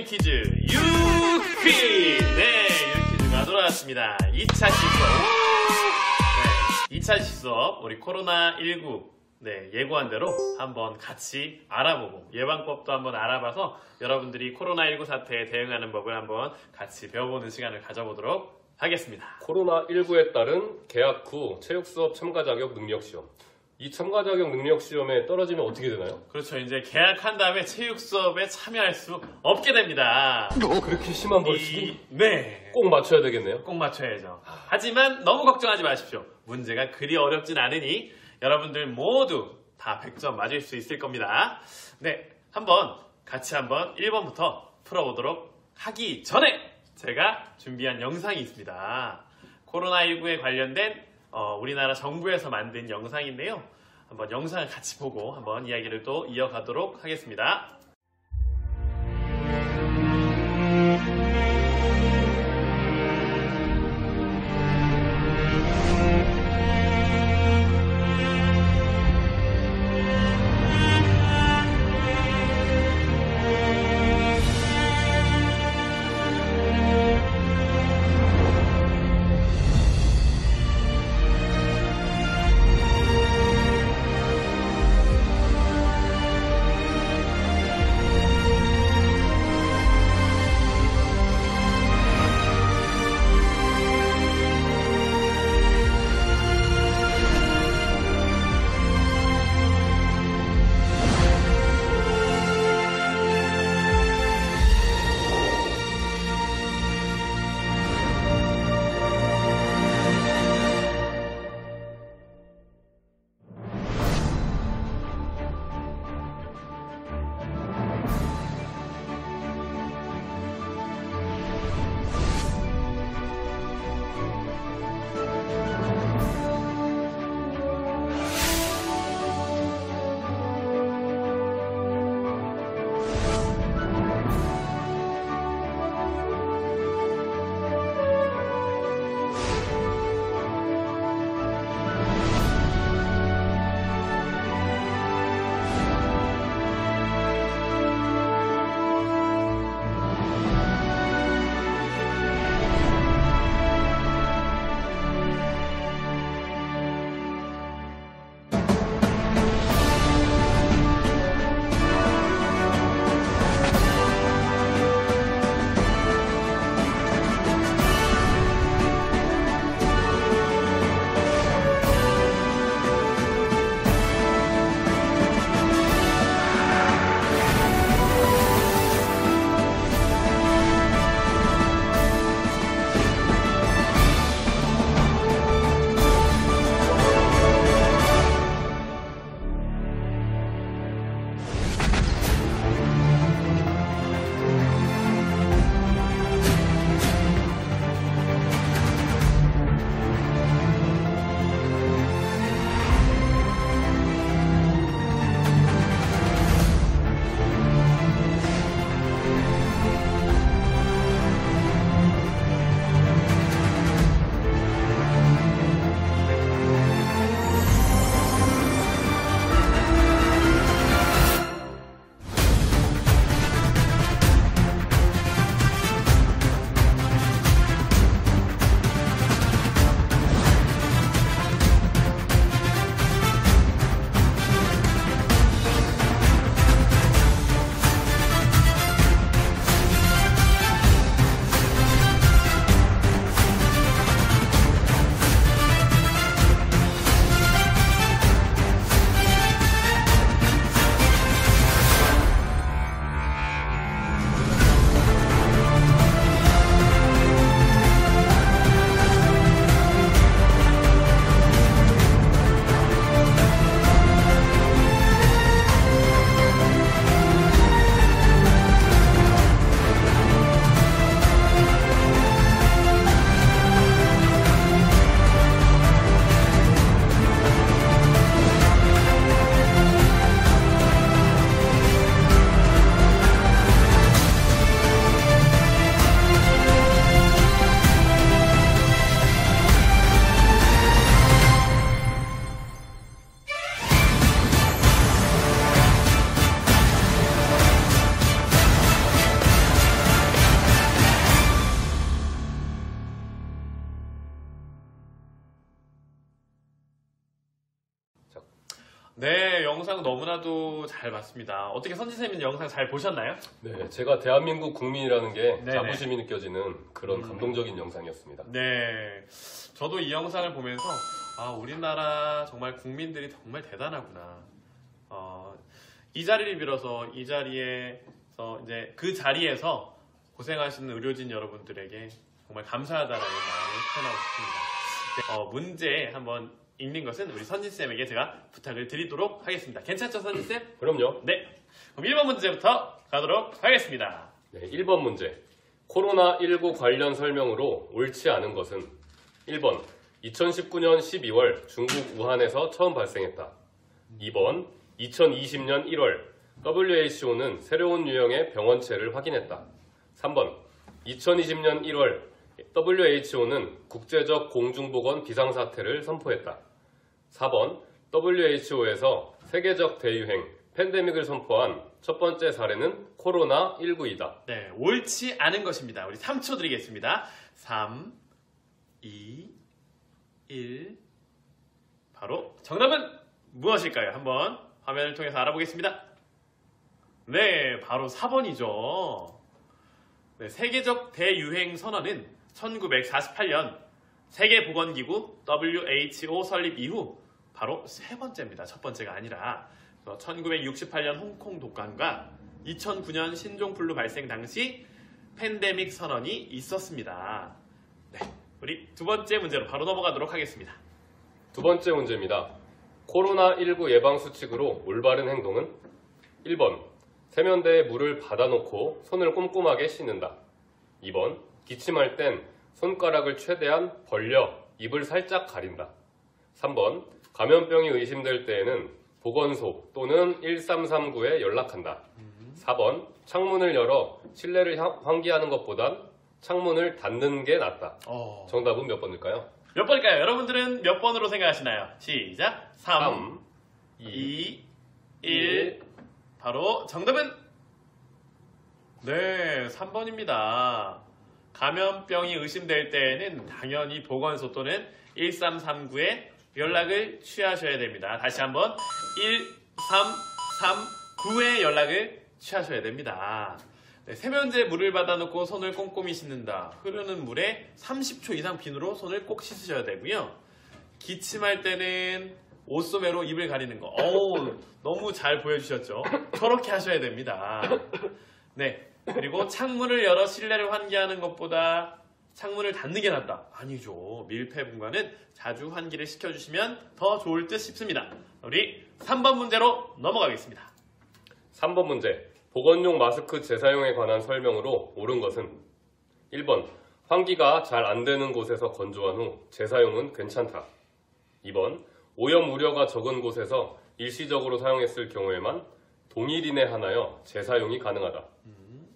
퀴즈 유퀴! 네, 유퀴즈가 돌아왔습니다. 2차 시수업. 네, 2차 시수업 우리 코로나19 예고한 대로 한번 같이 알아보고 예방법도 한번 알아봐서 여러분들이 코로나19 사태에 대응하는 법을 한번 같이 배워보는 시간을 가져보도록 하겠습니다. 코로나19에 따른 개학 후 체육수업 참가 자격 능력시험. 이 참가 자격 능력시험에 떨어지면 어떻게 되나요? 그렇죠. 이제 개학한 다음에 체육 수업에 참여할 수 없게 됩니다. 그렇게 심한 벌칙이? 네. 꼭 맞춰야 되겠네요. 꼭 맞춰야죠. 하지만 너무 걱정하지 마십시오. 문제가 그리 어렵진 않으니 여러분들 모두 다 100점 맞을 수 있을 겁니다. 네, 같이 한번 1번부터 풀어보도록 하기 전에 제가 준비한 영상이 있습니다. 코로나19에 관련된 우리나라 정부에서 만든 영상인데요. 한번 영상을 같이 보고 한번 이야기를 또 이어가도록 하겠습니다. 네, 영상 너무나도 잘 봤습니다. 어떻게 선지쌤은 영상 잘 보셨나요? 네, 제가 대한민국 국민이라는 게 네네. 자부심이 느껴지는 그런 감동적인 영상이었습니다. 네, 저도 이 영상을 보면서 우리나라 정말 국민들이 정말 대단하구나. 이 자리를 빌어서 이 자리에서 이제 그 자리에서 고생하시는 의료진 여러분들에게 정말 감사하다라는 마음을 표현하고 싶습니다. 문제 한번 읽는 것은 우리 선진쌤에게 제가 부탁을 드리도록 하겠습니다. 괜찮죠, 선진쌤? 그럼요. 네. 그럼 1번 문제부터 가도록 하겠습니다. 네, 1번 문제. 코로나19 관련 설명으로 옳지 않은 것은 1번 2019년 12월 중국 우한에서 처음 발생했다. 2번 2020년 1월 WHO는 새로운 유형의 병원체를 확인했다. 3번 2020년 1월 WHO는 국제적 공중보건 비상사태를 선포했다. 4번 WHO에서 세계적 대유행 팬데믹을 선포한 첫 번째 사례는 코로나19이다. 네, 옳지 않은 것입니다. 우리 3초 드리겠습니다. 3, 2, 1. 바로 정답은 무엇일까요? 한번 화면을 통해서 알아보겠습니다. 네, 바로 4번이죠. 네, 세계적 대유행 선언은 1948년 세계보건기구 WHO 설립 이후 바로 세 번째입니다. 첫 번째가 아니라 1968년 홍콩 독감과 2009년 신종플루 발생 당시 팬데믹 선언이 있었습니다. 네, 우리 두 번째 문제로 바로 넘어가도록 하겠습니다. 두 번째 문제입니다. 코로나19 예방 수칙으로 올바른 행동은 1번 세면대에 물을 받아놓고 손을 꼼꼼하게 씻는다. 2번 기침할 땐 손가락을 최대한 벌려 입을 살짝 가린다. 3번 감염병이 의심될 때에는 보건소 또는 1339에 연락한다. 4번 창문을 열어 실내를 환기하는 것보단 창문을 닫는 게 낫다. 정답은 몇 번일까요? 몇 번일까요? 여러분들은 몇 번으로 생각하시나요? 시작! 3, 2, 1. 바로 정답은 네, 3번입니다. 감염병이 의심될 때에는 당연히 보건소 또는 1339에 연락을 취하셔야 됩니다. 다시 한번 1339에 연락을 취하셔야 됩니다. 네, 세면대에 물을 받아놓고 손을 꼼꼼히 씻는다. 흐르는 물에 30초 이상 비누로 손을 꼭 씻으셔야 되고요. 기침할 때는 옷소매로 입을 가리는 거. 너무 잘 보여주셨죠? 저렇게 하셔야 됩니다. 네, 그리고 창문을 열어 실내를 환기하는 것보다 창문을 닫는 게 낫다. 아니죠. 밀폐 공간은 자주 환기를 시켜주시면 더 좋을 듯 싶습니다. 우리 3번 문제로 넘어가겠습니다. 3번 문제. 보건용 마스크 재사용에 관한 설명으로 옳은 것은 1번 환기가 잘 안 되는 곳에서 건조한 후 재사용은 괜찮다. 2번 오염 우려가 적은 곳에서 일시적으로 사용했을 경우에만 동일 이내 하나여 재사용이 가능하다.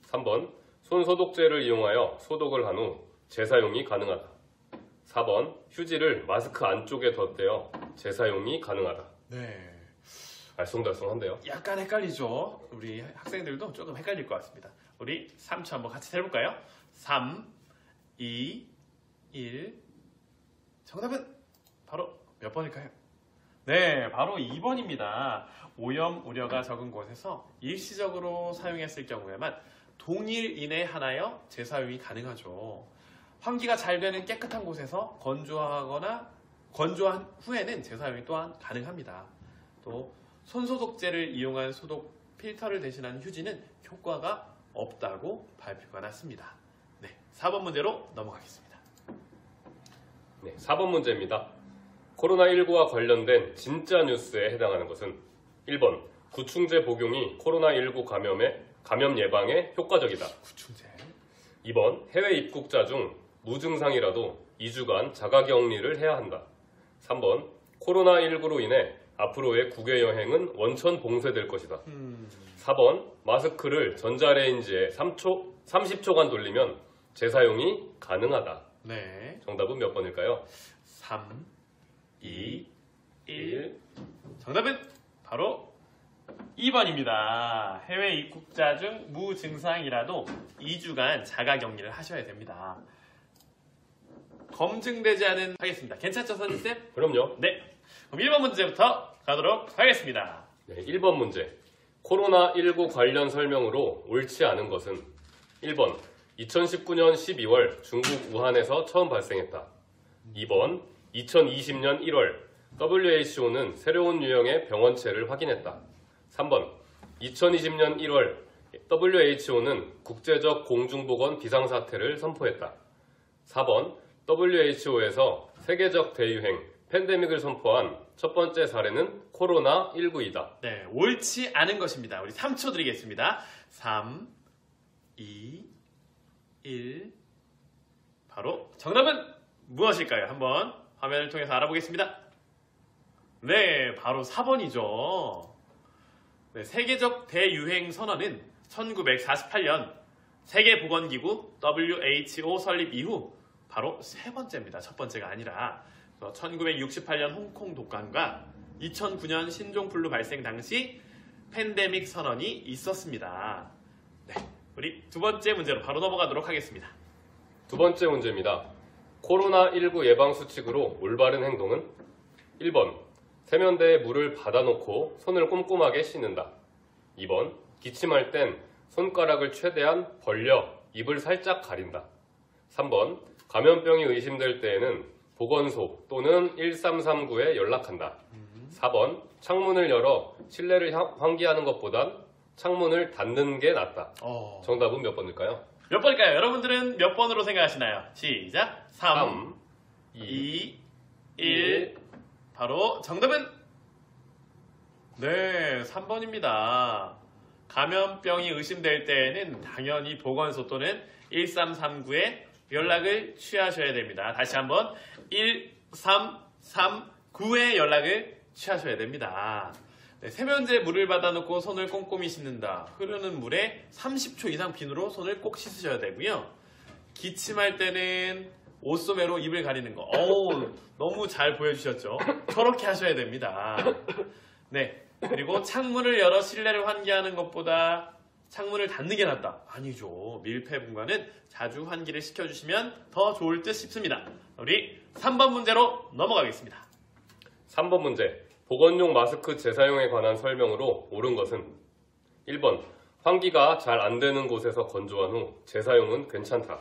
3번 손소독제를 이용하여 소독을 한 후 재사용이 가능하다. 4번 휴지를 마스크 안쪽에 덧대어 재사용이 가능하다. 네, 알쏭달쏭한데요. 약간 헷갈리죠? 우리 학생들도 조금 헷갈릴 것 같습니다. 우리 3초 한번 같이 해볼까요? 3, 2, 1. 정답은 바로 몇 번일까요? 네, 바로 2번입니다. 오염 우려가 적은 곳에서 일시적으로 사용했을 경우에만 동일 이내 하나여 재사용이 가능하죠. 환기가 잘 되는 깨끗한 곳에서 건조한 후에는 재사용이 또한 가능합니다. 또 손소독제를 이용한 소독 필터를 대신한 휴지는 효과가 없다고 발표가 났습니다. 네, 4번 문제로 넘어가겠습니다. 네, 4번 문제입니다. 코로나19와 관련된 진짜 뉴스에 해당하는 것은 1번 구충제 복용이 코로나19 감염 예방에 효과적이다. 구충제. 2번 해외 입국자 중 무증상이라도 2주간 자가격리를 해야 한다. 3번 코로나19로 인해 앞으로의 국외 여행은 원천 봉쇄될 것이다. 4번 마스크를 전자레인지에 30초간 돌리면 재사용이 가능하다. 네, 정답은 몇 번일까요? 3, 2, 1. 정답은 바로 2번입니다. 해외 입국자 중 무증상이라도 2주간 자가격리를 하셔야 됩니다. 검증되지 않은 하겠습니다. 괜찮죠, 선생님? 그럼요. 네. 그럼 1번 문제부터 가도록 하겠습니다. 네, 1번 문제. 코로나19 관련 설명으로 옳지 않은 것은 1번 2019년 12월 중국 우한에서 처음 발생했다. 2번 2020년 1월 WHO는 새로운 유형의 병원체를 확인했다. 3번 2020년 1월 WHO는 국제적 공중보건 비상사태를 선포했다. 4번 WHO에서 세계적 대유행 팬데믹을 선포한 첫 번째 사례는 코로나19이다. 네, 옳지 않은 것입니다. 우리 3초 드리겠습니다. 3, 2, 1. 바로 정답은 무엇일까요? 한번 화면을 통해서 알아보겠습니다. 네, 바로 4번이죠. 네, 세계적 대유행 선언은 1948년 세계보건기구 WHO 설립 이후 바로 세 번째입니다. 첫 번째가 아니라 1968년 홍콩 독감과 2009년 신종플루 발생 당시 팬데믹 선언이 있었습니다. 네, 우리 두 번째 문제로 바로 넘어가도록 하겠습니다. 두 번째 문제입니다. 코로나19 예방수칙으로 올바른 행동은 1번 세면대에 물을 받아놓고 손을 꼼꼼하게 씻는다. 2번 기침할 땐 손가락을 최대한 벌려 입을 살짝 가린다. 3번 감염병이 의심될 때에는 보건소 또는 1339에 연락한다. 4번 창문을 열어 실내를 환기하는 것보단 창문을 닫는 게 낫다. 정답은 몇 번일까요? 몇 번일까요? 여러분들은 몇 번으로 생각하시나요? 시작! 3, 2, 1. 바로 정답은 네, 3번입니다. 감염병이 의심될 때에는 당연히 보건소 또는 1339에 연락을 취하셔야 됩니다. 다시 한번 1339에 연락을 취하셔야 됩니다. 네, 세면대에 물을 받아놓고 손을 꼼꼼히 씻는다. 흐르는 물에 30초 이상 비누로 손을 꼭 씻으셔야 되고요. 기침할 때는 옷소매로 입을 가리는 거. 너무 잘 보여주셨죠? 저렇게 하셔야 됩니다. 네, 그리고 창문을 열어 실내를 환기하는 것보다 창문을 닫는 게 낫다. 아니죠. 밀폐 공간은 자주 환기를 시켜주시면 더 좋을 듯 싶습니다. 우리 3번 문제로 넘어가겠습니다. 3번 문제. 보건용 마스크 재사용에 관한 설명으로 옳은 것은 1번 환기가 잘 안 되는 곳에서 건조한 후 재사용은 괜찮다.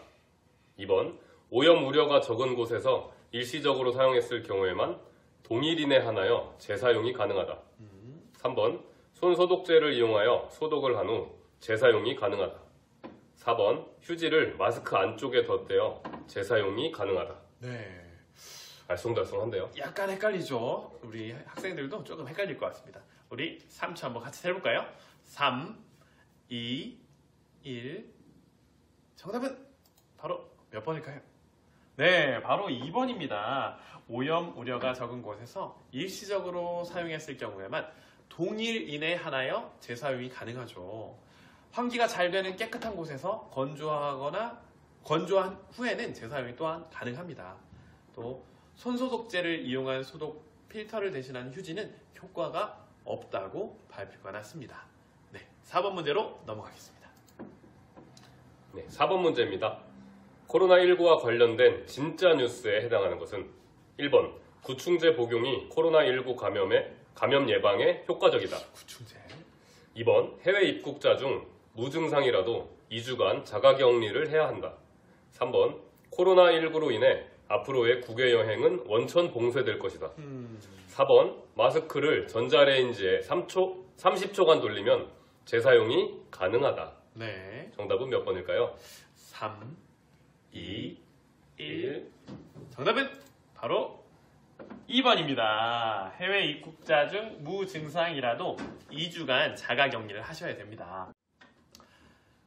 2번 오염 우려가 적은 곳에서 일시적으로 사용했을 경우에만 동일인에 한하여 재사용이 가능하다. 3번 손소독제를 이용하여 소독을 한 후 재사용이 가능하다. 4번 휴지를 마스크 안쪽에 덧대어 재사용이 가능하다. 네, 알쏭달쏭한데요. 약간 헷갈리죠? 우리 학생들도 조금 헷갈릴 것 같습니다. 우리 3초 한번 같이 해볼까요? 3, 2, 1. 정답은 바로 몇 번일까요? 네, 바로 2번입니다. 오염 우려가 적은 곳에서 일시적으로 사용했을 경우에만 동일인에 한하여 재사용이 가능하죠. 환기가 잘 되는 깨끗한 곳에서 건조한 후에는 재사용이 또한 가능합니다. 또 손소독제를 이용한 소독 필터를 대신한 휴지는 효과가 없다고 발표가 났습니다. 네, 4번 문제로 넘어가겠습니다. 네, 4번 문제입니다. 코로나19와 관련된 진짜 뉴스에 해당하는 것은 1번 구충제 복용이 코로나19 감염 예방에 효과적이다. 구충제. 2번 해외 입국자 중 무증상이라도 2주간 자가격리를 해야 한다. 3번 코로나19로 인해 앞으로의 국외 여행은 원천 봉쇄될 것이다. 4번 마스크를 전자레인지에 30초간 돌리면 재사용이 가능하다. 네, 정답은 몇 번일까요? 3, 2, 1. 정답은 바로 2번입니다. 해외 입국자 중 무증상이라도 2주간 자가격리를 하셔야 됩니다.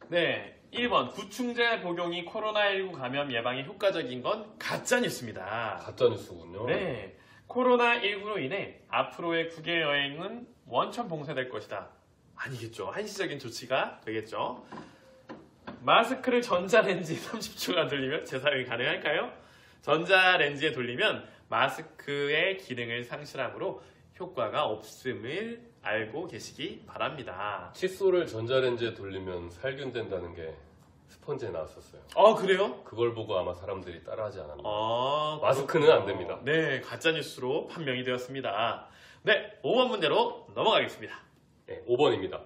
네, 1번 구충제 복용이 코로나19 감염 예방에 효과적인 건 가짜뉴스입니다. 가짜뉴스군요. 네, 코로나19로 인해 앞으로의 국외 여행은 원천 봉쇄될 것이다. 아니겠죠. 한시적인 조치가 되겠죠. 마스크를 전자레인지에 30초간 돌리면 재사용이 가능할까요? 전자레인지에 돌리면 마스크의 기능을 상실하므로 효과가 없음을 알고 계시기 바랍니다. 칫솔을 전자레인지에 돌리면 살균된다는 게 스펀지에 나왔었어요. 그래요? 그걸 보고 아마 사람들이 따라하지 않았나. 아, 마스크는 그렇군요. 안 됩니다. 네, 가짜뉴스로 판명이 되었습니다. 네, 5번 문제로 넘어가겠습니다. 네, 5번입니다.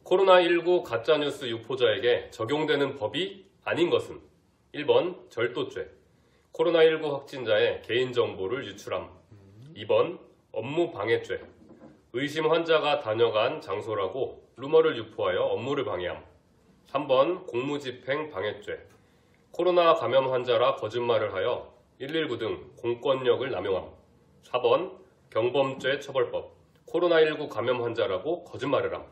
코로나19 가짜뉴스 유포자에게 적용되는 법이 아닌 것은 1번 절도죄, 코로나19 확진자의 개인정보를 유출함, 2번 업무방해죄, 의심 환자가 다녀간 장소라고 루머를 유포하여 업무를 방해함, 3번 공무집행 방해죄, 코로나 감염 환자라 거짓말을 하여 119 등 공권력을 남용함, 4번 경범죄 처벌법, 코로나19 감염 환자라고 거짓말을 함.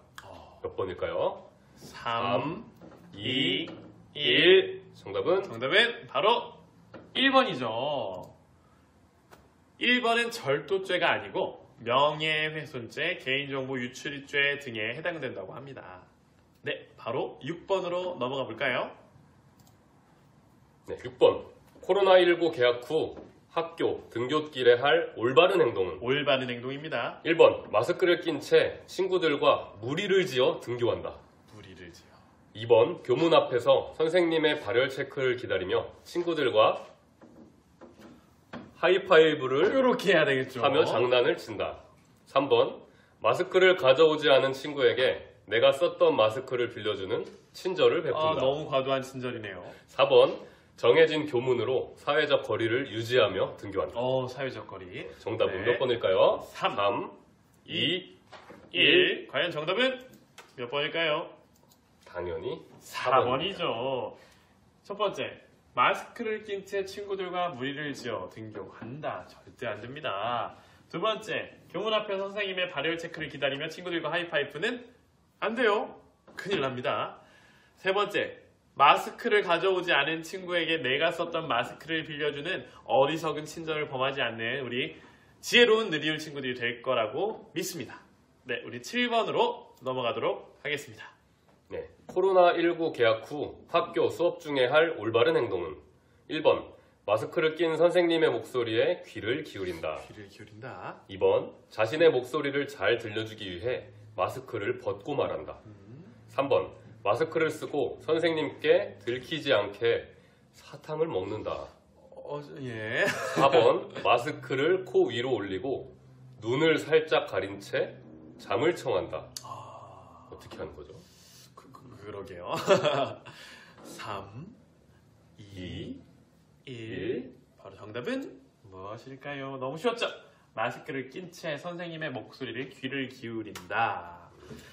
몇 번일까요? 3, 2, 1. 정답은 바로 1번이죠. 1번은 절도죄가 아니고 명예훼손죄, 개인정보 유출죄 등에 해당된다고 합니다. 네, 바로 6번으로 넘어가 볼까요? 네, 6번. 코로나19 개학 후 학교, 등굣길에 할 올바른 행동은 올바른 행동입니다. 1번. 마스크를 낀 채 친구들과 무리를 지어 등교한다. 무리를 지어. 2번. 교문 앞에서 선생님의 발열 체크를 기다리며 친구들과 하이파이브를 이렇게 해야 되겠죠. 하며 장난을 친다. 3번. 마스크를 가져오지 않은 친구에게 내가 썼던 마스크를 빌려주는 친절을 베푼다. 너무 과도한 친절이네요. 4번. 정해진 교문으로 사회적 거리를 유지하며 등교한다. 사회적 거리. 정답은 네. 몇 번일까요? 3, 2, 1. 과연 정답은 몇 번일까요? 당연히 4번이죠. 첫 번째, 마스크를 낀 채 친구들과 무리를 지어 등교한다. 절대 안 됩니다. 두 번째, 교문 앞에 선생님의 발열 체크를 기다리며 친구들과 하이파이브는 안 돼요. 큰일 납니다. 세 번째, 마스크를 가져오지 않은 친구에게 내가 썼던 마스크를 빌려주는 어리석은 친절을 범하지 않는 우리 지혜로운 느리울 친구들이 될 거라고 믿습니다. 네, 우리 7번으로 넘어가도록 하겠습니다. 네, 코로나19 개학 후 학교 수업 중에 할 올바른 행동은 1번. 마스크를 낀 선생님의 목소리에 귀를 기울인다. 귀를 기울인다. 2번. 자신의 목소리를 잘 들려주기 위해 마스크를 벗고 말한다. 3번. 마스크를 쓰고 선생님께 들키지 않게 사탕을 먹는다. 예. 4번. 마스크를 코 위로 올리고 눈을 살짝 가린 채 잠을 청한다. 어떻게 하는 거죠? 그러게요. 3, 2, 1. 바로 정답은 무엇일까요? 너무 쉬웠죠? 마스크를 낀 채 선생님의 목소리를 귀를 기울인다.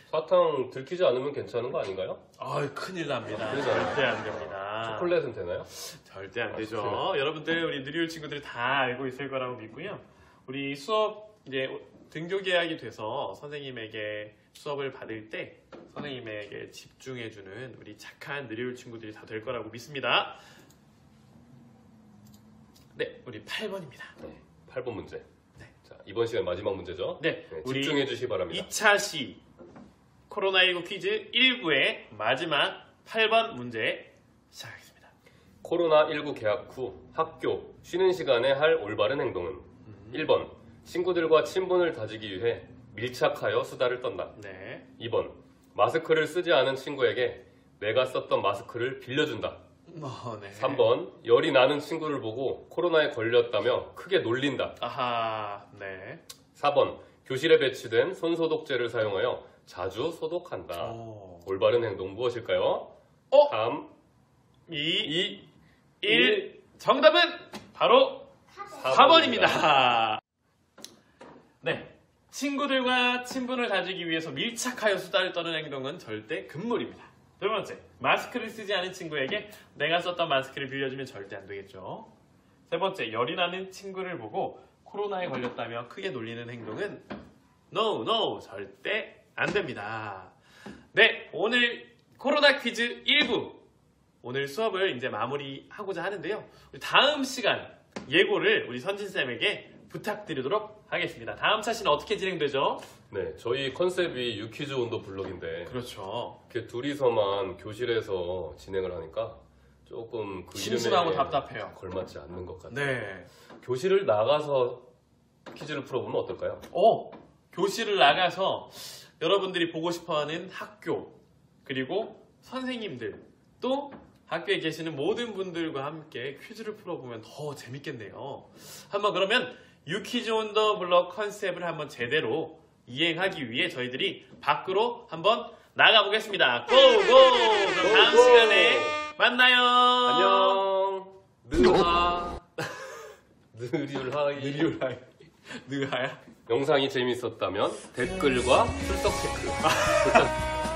사탕 들키지 않으면 괜찮은 거 아닌가요? 큰일 납니다. 큰일 절대 안 됩니다. 초콜릿은 되나요? 절대 안 되죠. 맛있어요. 여러분들, 우리 느리울 친구들이 다 알고 있을 거라고 믿고요. 우리 수업 이제 등교 계약이 돼서 선생님에게 수업을 받을 때 선생님에게 집중해주는 우리 착한 느리울 친구들이 다 될 거라고 믿습니다. 네, 우리 8번입니다. 네, 8번 문제. 네. 자, 이번 시간 마지막 문제죠? 네, 우리 집중해 주시기 바랍니다. 2차 시 코로나19 퀴즈 1부의 마지막 8번 문제 시작하겠습니다. 코로나19 개학 후 학교, 쉬는 시간에 할 올바른 행동은 1번. 친구들과 친분을 다지기 위해 밀착하여 수다를 떤다. 네. 2번. 마스크를 쓰지 않은 친구에게 내가 썼던 마스크를 빌려준다. 네. 3번. 열이 나는 친구를 보고 코로나에 걸렸다며 크게 놀린다. 아하, 네. 4번. 교실에 배치된 손소독제를 사용하여 자주 소독한다. 올바른 행동 무엇일까요? 3, 2, 1. 정답은 바로 4번입니다. 네. 친구들과 친분을 다지기 위해서 밀착하여 수다를 떠는 행동은 절대 금물입니다. 두 번째, 마스크를 쓰지 않은 친구에게 내가 썼던 마스크를 빌려주면 절대 안 되겠죠. 세 번째, 열이 나는 친구를 보고 코로나에 걸렸다며 크게 놀리는 행동은 No, 절대 안 됩니다. 네, 오늘 코로나 퀴즈 1부 오늘 수업을 이제 마무리하고자 하는데요. 우리 다음 시간 예고를 우리 선진쌤에게 부탁드리도록 하겠습니다. 다음 차시는 어떻게 진행되죠? 네, 저희 컨셉이 유퀴즈 온더 블록인데 그렇죠. 이렇게 둘이서만 교실에서 진행을 하니까 조금 그 심심하고 이름에 답답해요. 걸맞지 않는 것 같아요. 네. 교실을 나가서 퀴즈를 풀어보면 어떨까요? 교실을 나가서 여러분들이 보고 싶어하는 학교 그리고 선생님들 또 학교에 계시는 모든 분들과 함께 퀴즈를 풀어보면 더 재밌겠네요. 한번 그러면 유퀴즈 온 더 블럭 컨셉을 한번 제대로 이행하기 위해 저희들이 밖으로 한번 나가보겠습니다. 고고! 그럼 다음 고고! 시간에 만나요. 안녕. 느하. 느리울하이. 느리오라이. 느하야? 영상이 재밌었다면 댓글과 출석 체크.